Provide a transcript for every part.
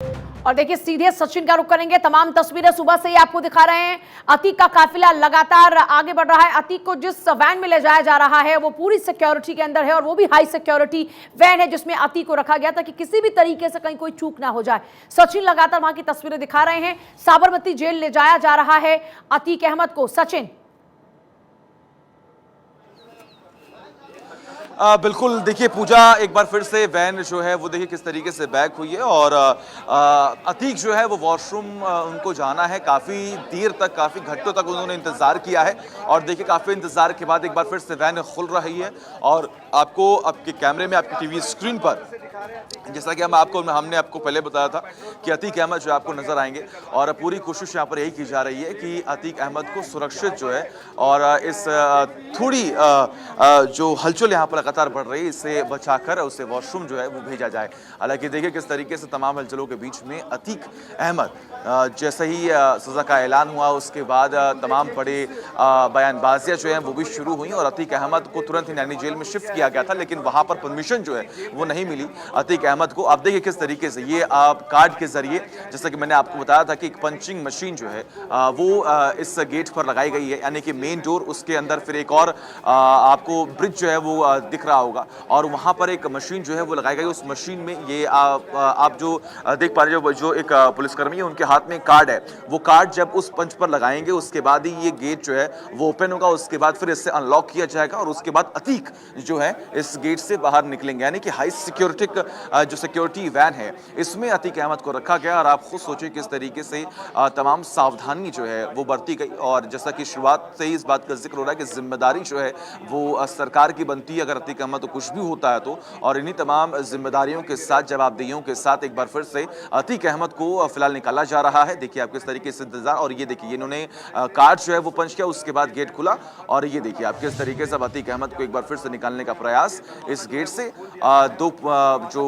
और देखिए सीधे सचिन का रुख करेंगे। तमाम तस्वीरें सुबह से ही आपको दिखा रहे हैं। अतीक का काफिला लगातार आगे बढ़ रहा है। अतीक को जिस वैन में ले जाया जा रहा है वो पूरी सिक्योरिटी के अंदर है और वो भी हाई सिक्योरिटी वैन है जिसमें अतीक को रखा गया था कि किसी भी तरीके से कहीं कोई चूक ना हो जाए। सचिन लगातार वहां की तस्वीरें दिखा रहे हैं। साबरमती जेल ले जाया जा रहा है अतीक अहमद को। सचिन बिल्कुल, देखिए पूजा, एक बार फिर से वैन जो है वो देखिए किस तरीके से बैक हुई है और अतीक जो है वो वॉशरूम उनको जाना है। काफ़ी देर तक, काफ़ी घंटों तक उन्होंने इंतज़ार किया है और देखिए काफ़ी इंतज़ार के बाद एक बार फिर से वैन खुल रही है और आपको आपके कैमरे में, आपकी टीवी स्क्रीन पर, जैसा कि हमने आपको पहले बताया था कि अतीक अहमद जो आपको नजर आएंगे और पूरी कोशिश यहाँ पर यही की जा रही है कि अतीक अहमद को सुरक्षित जो है और इस थोड़ी जो हलचल यहाँ पर लगातार बढ़ रही है इससे बचाकर उसे वॉशरूम जो है वो भेजा जाए। हालांकि देखिए किस तरीके से तमाम हलचलों के बीच में अतीक अहमद जैसे ही सजा का ऐलान हुआ उसके बाद तमाम बड़े बयानबाजियां जो हैं वो भी शुरू हुई और अतीक अहमद को तुरंत ही नैनी जेल में शिफ्ट किया गया था, लेकिन वहां पर परमिशन जो है वो नहीं मिली अतीक अहमद को। आप देखिए किस तरीके से ये कार्ड के जरिए, जैसा कि मैंने आपको बताया था कि एक पंचिंग मशीन जो है वो इस गेट पर लगाई गई है, यानी कि मेन डोर, उसके अंदर फिर एक और आपको ब्रिज जो है वो दिख रहा होगा और वहां पर एक मशीन जो है वो लगाई गई। उस मशीन में ये आप जो देख पा रहे हो, जो एक पुलिसकर्मी है उनके हाथ में कार्ड है, वो कार्ड जब उस पंच पर लगाएंगे उसके बाद ही ये गेट जो है वो ओपन होगा। उसके बाद फिर इससे अनलॉक किया जाएगा और उसके बाद अतीक जो है इस गेट से बाहर निकलेंगे, यानी कि हाई सिक्योरिटी जो सिक्योरिटी वैन है इसमें अतीक अहमद को रखा गया। और आप खुद सोचिए किस तरीके से तमाम सावधानी जो है वो बरती गई और जैसा कि शुरुआत से ही इस बात का जिक्र हो रहा है कि जिम्मेदारी जो है वो सरकार की बनती है अगर अतीक अहमद को कुछ भी होता है तो। और इन्हीं तमाम जिम्मेदारियों के साथ, जवाबदेहियों के साथ एक बार फिर से अतीक अहमद को फिलहाल निकाला जा रहा है। देखिए आप किस तरीके से इंतजार, और ये देखिए इन्होंने कार्ड जो है वो पंच किया, उसके बाद गेट खुला और ये देखिए आप किस तरीके से अतीक अहमद को एक बार फिर से निकालने का प्रयास इस गेट से। दो जो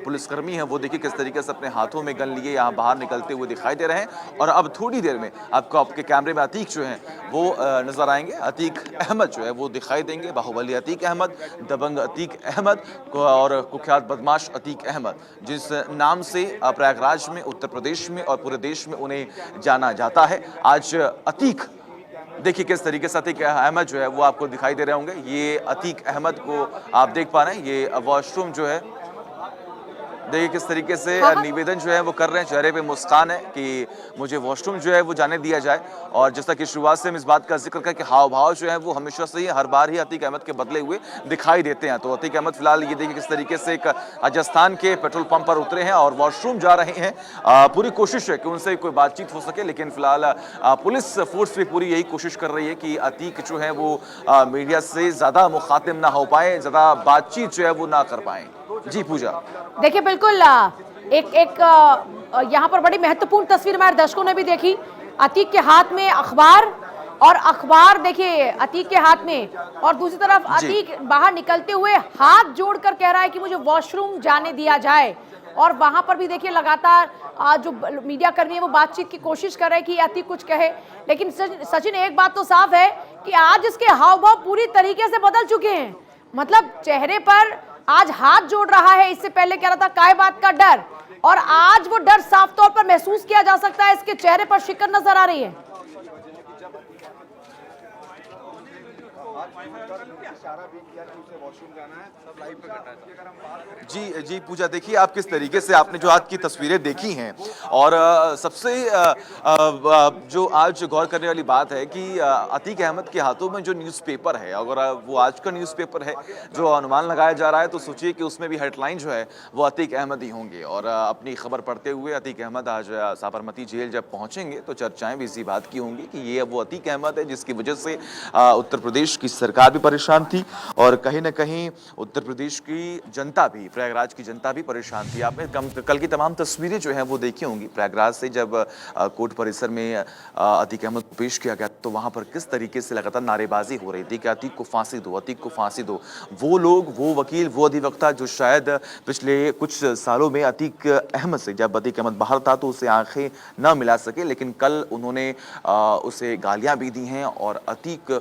पुलिसकर्मी हैं वो देखिए किस तरीके से अपने हाथों में गन लिए यहाँ बाहर निकलते हुए दिखाई दे रहे हैं और अब थोड़ी देर में आपको आपके कैमरे में अतीक जो है वो नजर आएंगे। अतीक अहमद जो है वो दिखाई देंगे, बाहुबली अतीक अहमद, दबंग अतीक अहमद और कुख्यात बदमाश अतीक अहमद, जिस नाम से प्रयागराज में, उत्तर प्रदेश में और पूरे देश में उन्हें जाना जाता है। आज अतीक, देखिए किस तरीके से अतीक अहमद जो है वो आपको दिखाई दे रहे होंगे। ये अतीक अहमद को आप देख पा रहे हैं, ये वॉशरूम जो है, देखिए किस तरीके से निवेदन जो है वो कर रहे हैं, चेहरे पे मुस्कान है कि मुझे वॉशरूम जो है वो जाने दिया जाए। और जैसा कि शुरुआत से हम इस बात का जिक्र करें कि हाव भाव जो है वो हमेशा से ही, हर बार ही अतीक अहमद के बदले हुए दिखाई देते हैं। तो अतीक अहमद फिलहाल ये देखिए किस तरीके से एक राजस्थान के पेट्रोल पंप पर उतरे हैं और वॉशरूम जा रहे हैं। पूरी कोशिश है कि उनसे कोई बातचीत हो सके, लेकिन फिलहाल पुलिस फोर्स भी पूरी यही कोशिश कर रही है कि अतीक जो है वो मीडिया से ज्यादा मुखातिब ना हो पाए, ज्यादा बातचीत जो है वो ना कर पाए। जी पूजा, देखिए बिल्कुल एक यहाँ पर बड़ी महत्वपूर्ण तस्वीर हमारे दर्शकों ने भी देखी। अतीक के हाथ में अखबार और अखबार देखिए अतीक के हाथ में, और दूसरी तरफ अतीक बाहर निकलते हुए हाथ जोड़कर कह रहा है कि मुझे वॉशरूम जाने दिया जाए। और वहां पर भी देखिए लगातार जो मीडिया कर्मी है वो बातचीत की कोशिश कर रहे हैं कि अतीक कुछ कहे, लेकिन सचिन एक बात तो साफ है कि आज इसके हाव भाव पूरी तरीके से बदल चुके हैं। मतलब चेहरे पर आज हाथ जोड़ रहा है, इससे पहले कह रहा था काय बात का डर, और आज वो डर साफ तौर पर महसूस किया जा सकता है, इसके चेहरे पर शिकन नजर आ रही है। जी पूजा, देखिए आप किस तरीके से आपने जो आज की तस्वीरें देखी हैं और सबसे जो आज गौर करने वाली बात है कि अतीक अहमद के हाथों में जो न्यूज़पेपर है, अगर वो आज का न्यूज़पेपर है जो अनुमान लगाया जा रहा है तो सोचिए कि उसमें भी हेडलाइन जो है वो अतीक अहमद ही होंगे। और अपनी खबर पढ़ते हुए अतीक अहमद आज साबरमती जेल जब पहुंचेंगे तो चर्चाएं भी इसी बात की होंगी कि ये वो अतीक अहमद है जिसकी वजह से उत्तर प्रदेश की सरकार भी परेशान थी और कहीं ना कहीं उत्तर प्रदेश की जनता भी, प्रयागराज की जनता भी परेशान थी। आपने कल की तमाम तस्वीरें जो हैं वो देखी होंगी प्रयागराज से, जब कोर्ट परिसर में अतीक अहमद को पेश किया गया तो वहां पर किस तरीके से लगातार नारेबाजी हो रही थी कि अतीक को फांसी दो, अतीक को फांसी दो। वो लोग, वो वकील, वो अधिवक्ता जो शायद पिछले कुछ सालों में अतीक अहमद से, जब अतीक अहमद बाहर था तो उसे आंखें न मिला सके, लेकिन कल उन्होंने उसे गालियां भी दी हैं और अतीक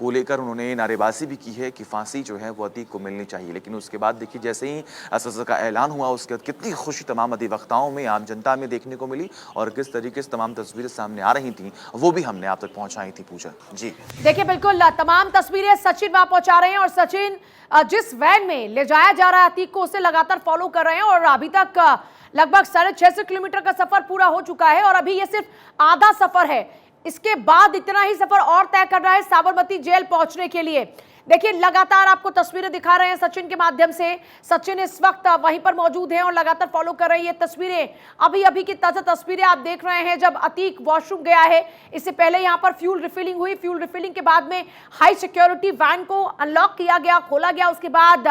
को लेकर उन्होंने नारेबाजी भी की है कि फांसी जो है वो अतीक को मिलनी चाहिए। लेकिन उसके बाद देखिए जैसे ही सज़ा का ऐलान हुआ उसके बाद कितनी खुशी तमाम अधिवक्ताओं में, आम जनता में देखने को मिली और किस तरीके से तमाम तस्वीरें सामने आ रही थी वो भी हमने आप तक पहुंचाई थी। पूजा जी देखिए बिल्कुल तमाम तस्वीरें सचिन वहां पहुंचा रहे हैं और सचिन जिस वैन में ले जाया जा रहा है अतीक को उसे लगातार फॉलो कर रहे हैं और अभी तक लगभग 650 किलोमीटर का सफर पूरा हो चुका है और अभी ये सिर्फ आधा सफर है। इसके बाद इतना ही सफर और तय कर रहा है साबरमती जेल पहुंचने के लिए। देखिए लगातार आपको तस्वीरें दिखा रहे हैं सचिन के माध्यम से। सचिन इस वक्त वहीं पर मौजूद हैं और लगातार फॉलो कर रहे हैं। ये तस्वीरें अभी अभी की ताजा तस्वीरें आप देख रहे हैं जब अतीक वॉशरूम गया है। इससे पहले यहां पर फ्यूल रिफिलिंग हुई। फ्यूल रिफिलिंग के बाद में हाई सिक्योरिटी वैन को अनलॉक किया गया, खोला गया। उसके बाद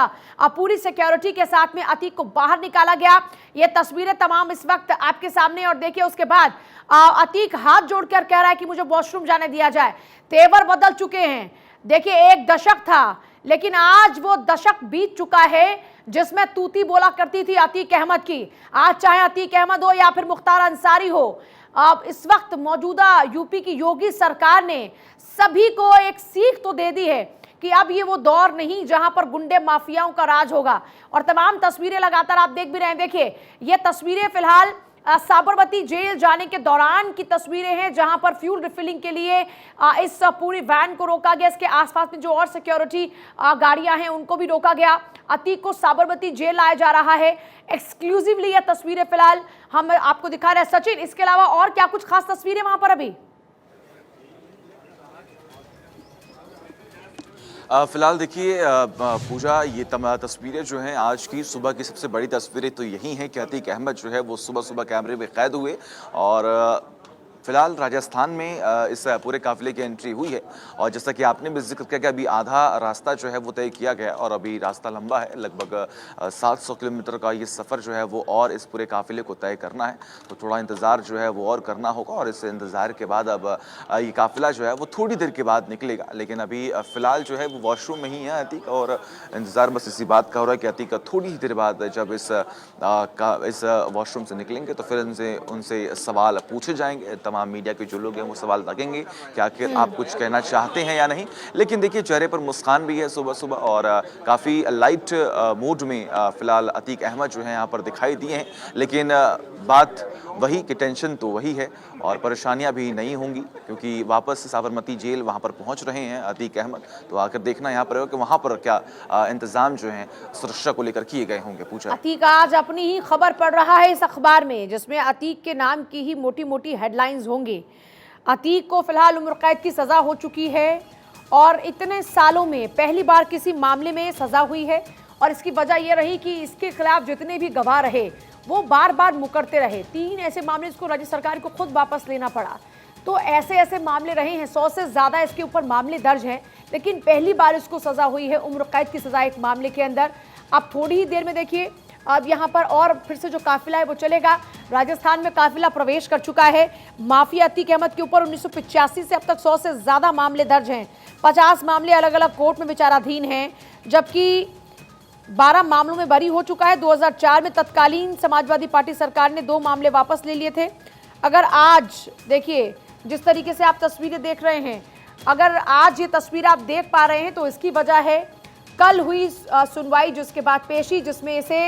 पूरी सिक्योरिटी के साथ में अतीक को बाहर निकाला गया। ये तस्वीरें तमाम इस वक्त आपके सामने। और देखिए उसके बाद अतीक हाथ जोड़कर कह रहा है कि मुझे वॉशरूम जाने दिया जाए। तेवर बदल चुके हैं। देखिए एक दशक था लेकिन आज वो दशक बीत चुका है जिसमें तूती बोला करती थी अतीक अहमद की। आज चाहे अतीक अहमद हो या फिर मुख्तार अंसारी हो, अब इस वक्त मौजूदा यूपी की योगी सरकार ने सभी को एक सीख तो दे दी है कि अब ये वो दौर नहीं जहां पर गुंडे माफियाओं का राज होगा। और तमाम तस्वीरें लगातार आप देख भी रहे हैं। देखिए ये तस्वीरें फिलहाल साबरमती जेल जाने के दौरान की तस्वीरें हैं जहां पर फ्यूल रिफिलिंग के लिए इस पूरी वैन को रोका गया। इसके आसपास में जो और सिक्योरिटी गाड़ियां हैं उनको भी रोका गया। अतीक को साबरमती जेल लाया जा रहा है। एक्सक्लूसिवली ये तस्वीरें फिलहाल हम आपको दिखा रहे हैं। सचिन, इसके अलावा और क्या कुछ खास तस्वीरें वहां पर अभी? फिलहाल देखिए पूजा, ये तस्वीरें जो हैं आज की सुबह की सबसे बड़ी तस्वीरें तो यही हैं कि अतीक अहमद जो है वो सुबह सुबह कैमरे में कैद हुए और फिलहाल राजस्थान में इस पूरे काफिले की एंट्री हुई है। और जैसा कि आपने भी जिक्र किया कि अभी आधा रास्ता जो है वो तय किया गया और अभी रास्ता लंबा है, लगभग 700 किलोमीटर का ये सफ़र जो है वो और इस पूरे काफिले को तय करना है। तो थोड़ा इंतज़ार जो है वो और करना होगा और इस इंतज़ार के बाद अब ये काफिला जो है वो थोड़ी देर के बाद निकलेगा। लेकिन अभी फ़िलहाल जो है वो वॉशरूम में ही है अतीक और इंतज़ार बस इसी बात का हो रहा है कि अतीक थोड़ी ही देर बाद जब इस वॉशरूम से निकलेंगे तो फिर उनसे सवाल पूछे जाएंगे। तमाम मीडिया के जो लोग हैं वो सवाल लगेंगे कि आखिर आप कुछ कहना चाहते हैं या नहीं। लेकिन देखिए चेहरे पर मुस्कान भी है सुबह सुबह और काफ़ी लाइट मूड में फिलहाल अतीक अहमद जो है यहाँ पर दिखाई दिए हैं। लेकिन बात वही कि टेंशन तो वही है और परेशानियां भी नहीं होंगी क्योंकि वापस साबरमती जेल वहाँ पर पहुँच रहे हैं अतीक अहमद। तो आकर देखना यहाँ पर होगा कि वहाँ पर क्या इंतजाम जो है सुरक्षा को लेकर किए गए होंगे। पूछा अतीक आज अपनी ही खबर पढ़ रहा है इस अखबार में जिसमें अतीक के नाम की ही मोटी मोटी हेडलाइंस होंगी। अतीक को फिलहाल उम्र कैद की सज़ा हो चुकी है और इतने सालों में पहली बार किसी मामले में सज़ा हुई है और इसकी वजह यह रही कि इसके खिलाफ जितने भी गवाह रहे वो बार बार मुकरते रहे। 3 ऐसे मामले इसको राज्य सरकार को खुद वापस लेना पड़ा। तो ऐसे ऐसे मामले रहे हैं, 100 से ज़्यादा इसके ऊपर मामले दर्ज हैं, लेकिन पहली बार इसको सज़ा हुई है, उम्र कैद की सज़ा एक मामले के अंदर। अब थोड़ी ही देर में देखिए अब यहाँ पर और फिर से जो काफिला है वो चलेगा। राजस्थान में काफिला प्रवेश कर चुका है। माफिया अतीक अहमद के ऊपर 1985 से अब तक 100 से ज़्यादा मामले दर्ज हैं। 50 मामले अलग अलग कोर्ट में विचाराधीन हैं, जबकि 12 मामलों में बरी हो चुका है। 2004 में तत्कालीन समाजवादी पार्टी सरकार ने 2 मामले वापस ले लिए थे। अगर आज देखिए जिस तरीके से आप तस्वीरें देख रहे हैं, अगर आज ये तस्वीर आप देख पा रहे हैं तो इसकी वजह है कल हुई सुनवाई जिसके बाद पेशी जिसमें इसे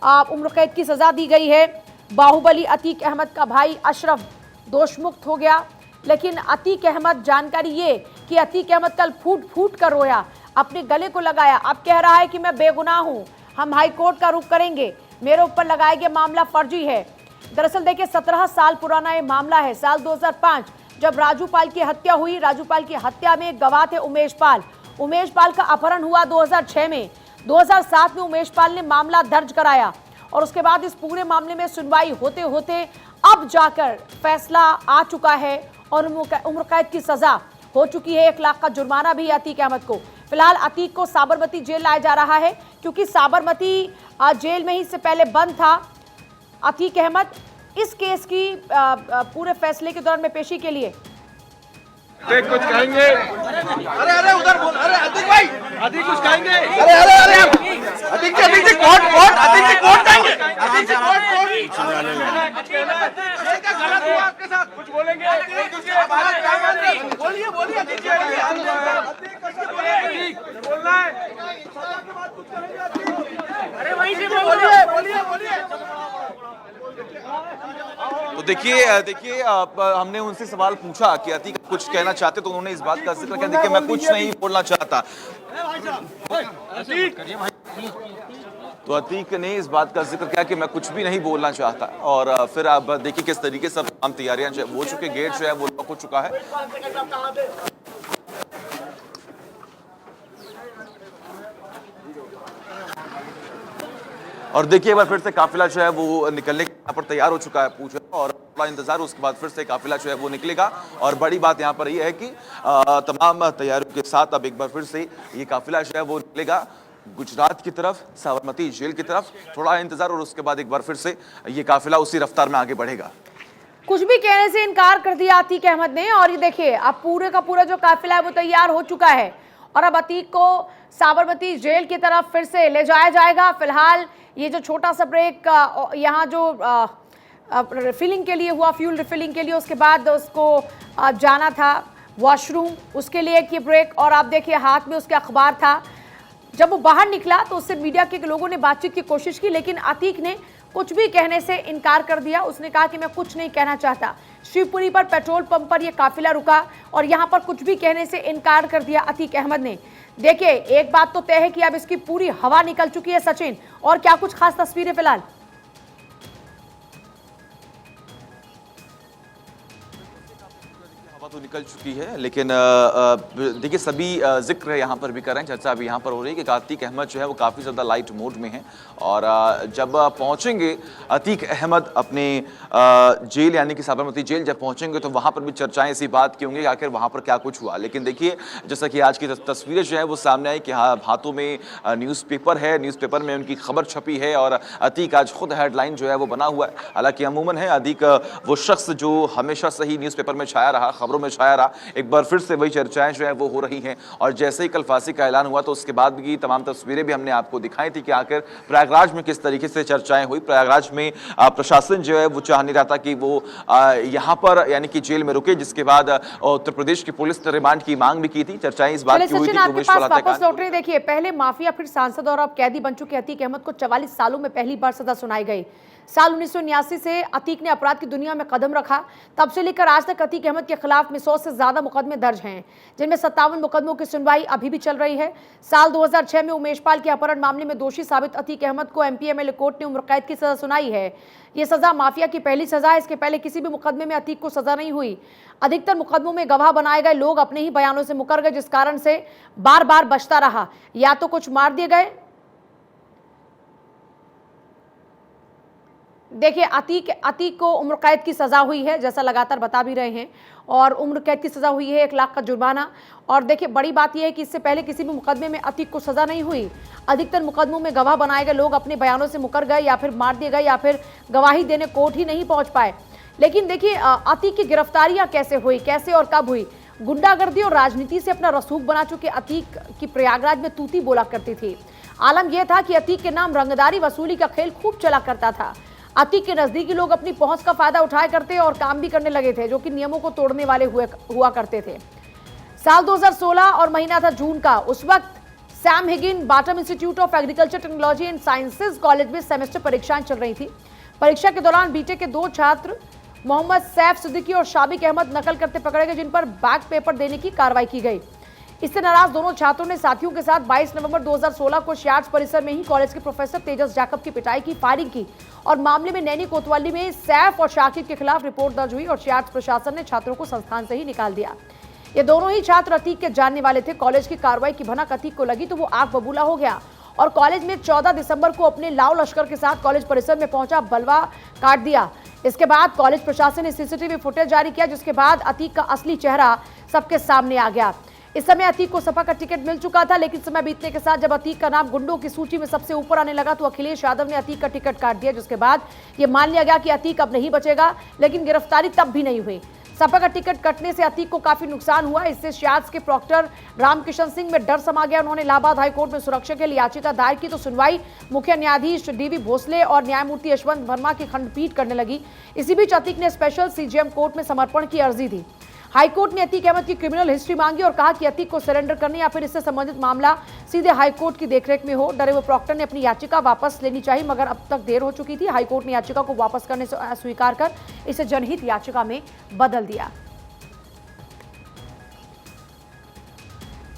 उम्र कैद की सज़ा दी गई है। बाहुबली अतीक अहमद का भाई अशरफ दोषमुक्त हो गया। लेकिन अतीक अहमद, जानकारी ये कि अतीक अहमद कल फूट फूट कर रोया, अपने गले को लगाया। अब कह रहा है कि मैं बेगुनाह हूँ, हम हाई कोर्ट का रुख करेंगे, मेरे ऊपर लगाया गया मामला फर्जी है। दरअसल देखिए 17 साल पुराना ये मामला है। साल 2005 जब राजू पाल की हत्या हुई, राजू पाल की हत्या में गवाह थे उमेश पाल। उमेश पाल का अपहरण हुआ 2006 में। 2007 में उमेश पाल ने मामला दर्ज कराया और उसके बाद इस पूरे मामले में सुनवाई होते होते अब जाकर फैसला आ चुका है और उम्र कैद की सजा हो चुकी है। 1 लाख का जुर्माना भी अतीक अहमद को। फिलहाल अतीक को साबरमती जेल लाया जा रहा है क्योंकि साबरमती जेल में ही इससे पहले बंद था अतीक अहमद। इस केस की पूरे फैसले के दौरान में पेशी के लिए अतीक कुछ कहेंगे? अरे अरे उधर बोल, अरे अतीक भाई, अतीक कुछ कहेंगे? अरे अरे अरे अतीक जी कोर्ट अतीक जी कोर्ट जाएंगे, अतीक जी कोर्ट ये क्या गलत हुआ आपके साथ? कुछ बोलेंगे? बोलिए बोलिए अतीक जी, अतीक बोलना है। अरे वहीं से बोलिए बोलिए बोलिए। तो देखिए हमने उनसे सवाल पूछा कि अतीक कुछ कहना चाहते, तो उन्होंने इस बात का जिक्र किया, देखिए मैं कुछ नहीं बोलना चाहता। तो अतीक ने इस बात का जिक्र किया कि मैं कुछ भी नहीं बोलना चाहता। और फिर आप देखिए किस तरीके से तमाम तैयारियां हो चुकी, गेट जो है वो लॉक हो चुका है। और देखिए एक बार फिर से काफिला जो है वो निकलने यहाँ पर तैयार हो चुका है पूछा, और थोड़ा इंतजार, उसके बाद फिर से काफिला जो है वो निकलेगा। और बड़ी बात यहाँ पर ये है कि तमाम तैयारियों के साथ अब एक बार फिर से ये काफिला जो है वो निकलेगा गुजरात की तरफ, साबरमती जेल की तरफ। थोड़ा इंतजार और उसके बाद एक बार फिर से ये काफिला उसी रफ्तार में आगे बढ़ेगा। कुछ भी कहने से इनकार कर दिया अतीक अहमद ने। और ये देखिए अब पूरे का पूरा जो काफिला है वो तैयार हो चुका है और अब अतीक को साबरमती जेल की तरफ फिर से ले जाया जाएगा। फिलहाल ये जो छोटा सा ब्रेक यहाँ जो रिफिलिंग के लिए हुआ, फ्यूल रिफिलिंग के लिए, उसके बाद उसको जाना था वॉशरूम, उसके लिए एक ये ब्रेक। और आप देखिए हाथ में उसके अखबार था। जब वो बाहर निकला तो उससे मीडिया के लोगों ने बातचीत की कोशिश की, लेकिन अतीक ने कुछ भी कहने से इनकार कर दिया। उसने कहा कि मैं कुछ नहीं कहना चाहता। शिवपुरी पर पेट्रोल पंप पर यह काफिला रुका और यहां पर कुछ भी कहने से इनकार कर दिया अतीक अहमद ने। देखिए एक बात तो तय है कि अब इसकी पूरी हवा निकल चुकी है सचिन। और क्या कुछ खास तस्वीरें फिलहाल? हवा तो निकल चुकी है, लेकिन देखिए सभी जिक्र यहाँ पर भी कर रहे हैं, चर्चा अभी यहाँ पर हो रही है कि अतीक अहमद जो है वो काफ़ी ज़्यादा लाइट मोड में है। और जब पहुँचेंगे अतीक अहमद अपने जेल यानी कि साबरमती जेल जब पहुँचेंगे तो वहाँ पर भी चर्चाएं इसी बात की होंगी कि आखिर वहाँ पर क्या कुछ हुआ। लेकिन देखिए जैसा कि आज की तस्वीरें जो है वो सामने आई कि हाथों में न्यूज़पेपर है, न्यूज़पेपर में उनकी खबर छपी है और अतीक आज खुद हेडलाइन जो है वो बना हुआ है। हालांकि अमूमन है अतीक वो शख्स जो हमेशा से ही न्यूज़पेपर में छाया रहा, खबरों में छाया रहा। एक बार फिर से वही चर्चाएं जो है वो हो रही हैं। और जैसे ही कल फांसी का ऐलान हुआ तो उसके बाद की तमाम तस्वीरें भी हमने आपको दिखाई थी कि आखिर प्रयागराज में किस तरीके से चर्चाएं हुई। प्रयागराज में प्रशासन जो है वो चाह नहीं रहा था कि वो यहाँ पर यानी कि जेल में रुके, जिसके बाद उत्तर प्रदेश की पुलिस ने रिमांड की मांग भी की थी। चर्चाएं इस बात की हुई थी कि देखिए पहले माफिया फिर सांसद और अब कैदी बन चुके अतीक अहमद को 44 सालों में पहली बार सजा सुनाई गई। साल 1979 से अतीक ने अपराध की दुनिया में कदम रखा। तब से लेकर आज तक अतीक अहमद के खिलाफ में 100 से ज्यादा मुकदमे दर्ज हैं, जिनमें 57 मुकदमों की सुनवाई अभी भी चल रही है। साल 2006 में उमेश पाल के अपहरण मामले में दोषी साबित अतीक अहमद को एमपीएमएलए कोर्ट ने उम्र कैद की सजा सुनाई है। ये सजा माफिया की पहली सजा है। इसके पहले किसी भी मुकदमे में अतीक को सजा नहीं हुई। अधिकतर मुकदमों में गवाह बनाए गए लोग अपने ही बयानों से मुकर गए, जिस कारण से बार बार बचता रहा। या तो कुछ मार दिए गए। देखिए अतीक को उम्र कैद की सजा हुई है, जैसा लगातार बता भी रहे हैं, और उम्र कैद की सजा हुई है, 1 लाख का जुर्माना। और देखिए बड़ी बात यह है कि इससे पहले किसी भी मुकदमे में अतीक को सजा नहीं हुई। अधिकतर मुकदमों में गवाह बनाए गए लोग अपने बयानों से मुकर गए या फिर मार दिए गए या फिर गवाही देने कोर्ट ही नहीं पहुंच पाए। लेकिन देखिए अतीक की गिरफ्तारियां कैसे हुई, कैसे और कब हुई? गुंडागर्दी और राजनीति से अपना रसूख बना चुके अतीक की प्रयागराज में तूती बोला करती थी। आलम यह था कि अतीक के नाम रंगदारी वसूली का खेल खूब चला करता था। अतीक के नजदीकी लोग अपनी पहुंच का फायदा उठाया करते और काम भी करने लगे थे, जो कि नियमों को तोड़ने वाले हुआ करते थे। साल 2016 और महीना था जून का। उस वक्त Sam Higginbottom institute of agriculture technology and sciences college में सेमेस्टर परीक्षाएं चल रही थी। परीक्षा के दौरान बीटेक के 2 छात्र मोहम्मद सैफ सिद्दीकी और शाबिक अहमद नकल करते पकड़े गए, जिन पर बैक पेपर देने की कार्रवाई की गई। इससे नाराज दोनों छात्रों ने साथियों के साथ 22 नवंबर 2016 को शियाट्स परिसर में ही कॉलेज के प्रोफेसर तेजस जैकब की पिटाई की, फायरिंग की। और मामले में नैनी कोतवाली में सैफ और शाकिब के खिलाफ रिपोर्ट दर्ज हुई और शियाट्स प्रशासन ने छात्रों को संस्थान से ही निकाल दिया। ये दोनों ही छात्र अतीक के जानने वाले थे। कॉलेज की कार्रवाई की भनक अतीक को लगी तो वो आग बबूला हो गया और कॉलेज में 14 दिसंबर को अपने लाव लश्कर के साथ कॉलेज परिसर में पहुंचा, बलवा काट दिया। इसके बाद कॉलेज प्रशासन ने सीसीटीवी फुटेज जारी किया, जिसके बाद अतीक का असली चेहरा सबके सामने आ गया। इस समय अतीक को सपा का टिकट मिल चुका था, लेकिन समय बीतने के साथ जब अतीक का नाम गुंडों की सूची में सबसे ऊपर आने लगा तो अखिलेश यादव ने अतीक का टिकट काट दिया, जिसके बाद यह मान लिया गया कि अतीक अब नहीं बचेगा। लेकिन गिरफ्तारी तब भी नहीं हुई। सपा का टिकट कटने से अतीक को काफी नुकसान हुआ। इससे शायद के प्रॉक्टर रामकिशन सिंह में डर समा गया। उन्होंने इलाहाबाद हाईकोर्ट में सुरक्षा के लिए याचिका दायर की तो सुनवाई मुख्य न्यायाधीश डीवी भोसले और न्यायमूर्ति यशवंत वर्मा की खंडपीठ करने लगी। इसी बीच अतीक ने स्पेशल सीजेएम कोर्ट में समर्पण की अर्जी दी। हाईकोर्ट ने अतीक अहमद की क्रिमिनल हिस्ट्री मांगी और कहा कि अतीक को सरेंडर करने या फिर इससे संबंधित मामला सीधे हाईकोर्ट की देखरेख में हो। डरे हुए प्रॉक्टर ने अपनी याचिका वापस लेनी चाहिए, मगर अब तक देर हो चुकी थी। हाईकोर्ट ने याचिका को वापस करने से अस्वीकार कर इसे जनहित याचिका में बदल दिया।